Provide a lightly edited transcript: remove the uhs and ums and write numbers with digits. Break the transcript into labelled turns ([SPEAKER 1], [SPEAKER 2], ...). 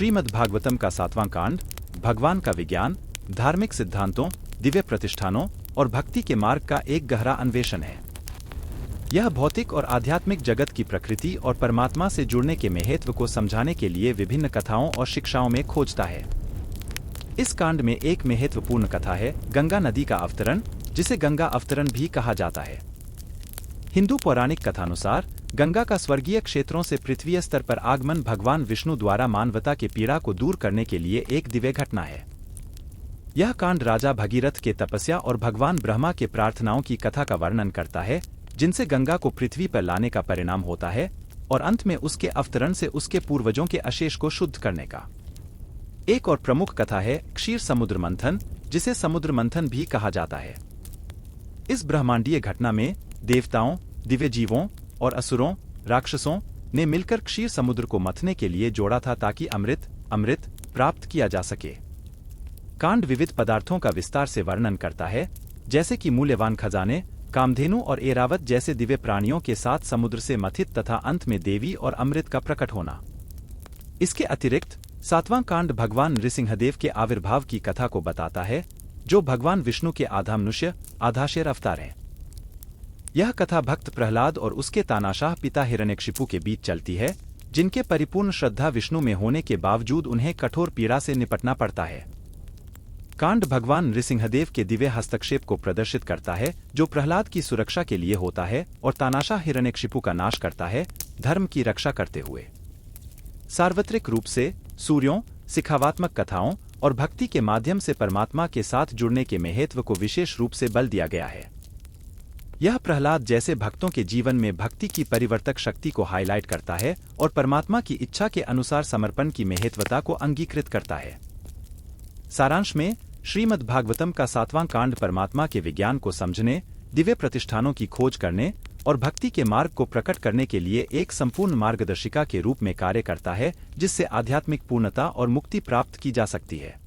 [SPEAKER 1] श्रीमद् भागवतम का 7वां कांड भगवान का विज्ञान, धार्मिक सिद्धांतों, दिव्य प्रतिष्ठानों और भक्ति के मार्ग का एक गहरा अन्वेषण है। यह भौतिक और आध्यात्मिक जगत की प्रकृति और परमात्मा से जुड़ने के महत्व को समझाने के लिए विभिन्न कथाओं और शिक्षाओं में खोजता है। इस कांड में एक महत्वपूर्ण कथा है गंगा नदी का अवतरण, जिसे गंगा अवतरण भी कहा जाता है। हिंदू पौराणिक कथानुसार गंगा का स्वर्गीय क्षेत्रों से पृथ्वी स्तर पर आगमन भगवान विष्णु द्वारा मानवता के पीड़ा को दूर करने के लिए एक दिव्य घटना है। यह कांड राजा भगीरथ के तपस्या और भगवान ब्रह्मा के प्रार्थनाओं की कथा का वर्णन करता है, जिनसे गंगा को पृथ्वी पर लाने का परिणाम होता है और अंत में उसके अवतरण से उसके पूर्वजों के अशेष को शुद्ध करने का। एक और प्रमुख कथा है क्षीर समुद्र मंथन, जिसे समुद्र मंथन भी कहा जाता है। इस ब्रह्मांडीय घटना में देवताओं, दिव्य जीवों और असुरों, राक्षसों ने मिलकर क्षीर समुद्र को मथने के लिए जोड़ा था ताकि अमृत प्राप्त किया जा सके। कांड विविध पदार्थों का विस्तार से वर्णन करता है, जैसे कि मूल्यवान खजाने, कामधेनु और ऐरावत जैसे दिव्य प्राणियों के साथ समुद्र से मथित तथा अंत में देवी और अमृत का प्रकट होना। इसके अतिरिक्त 7वां कांड भगवान नृसिंहदेव के आविर्भाव की कथा को बताता है, जो भगवान विष्णु के आधामनुष्य आधाशेर अवतार हैं। यह कथा भक्त प्रहलाद और उसके तानाशाह पिता हिरण्यकशिपु के बीच चलती है, जिनके परिपूर्ण श्रद्धा विष्णु में होने के बावजूद उन्हें कठोर पीड़ा से निपटना पड़ता है। कांड भगवान नृसिंहदेव के दिव्य हस्तक्षेप को प्रदर्शित करता है, जो प्रहलाद की सुरक्षा के लिए होता है और तानाशाह हिरण्यकशिपु का नाश करता है, धर्म की रक्षा करते हुए। सार्वत्रिक रूप से सूर्यों, सिखावात्मक कथाओं और भक्ति के माध्यम से परमात्मा के साथ जुड़ने के महत्व को विशेष रूप से बल दिया गया है। यह प्रहलाद जैसे भक्तों के जीवन में भक्ति की परिवर्तक शक्ति को हाईलाइट करता है और परमात्मा की इच्छा के अनुसार समर्पण की महत्वता को अंगीकृत करता है। सारांश में श्रीमद् भागवतम का 7वां कांड परमात्मा के विज्ञान को समझने, दिव्य प्रतिष्ठानों की खोज करने और भक्ति के मार्ग को प्रकट करने के लिए एक संपूर्ण मार्गदर्शिका के रूप में कार्य करता है, जिससे आध्यात्मिक पूर्णता और मुक्ति प्राप्त की जा सकती है।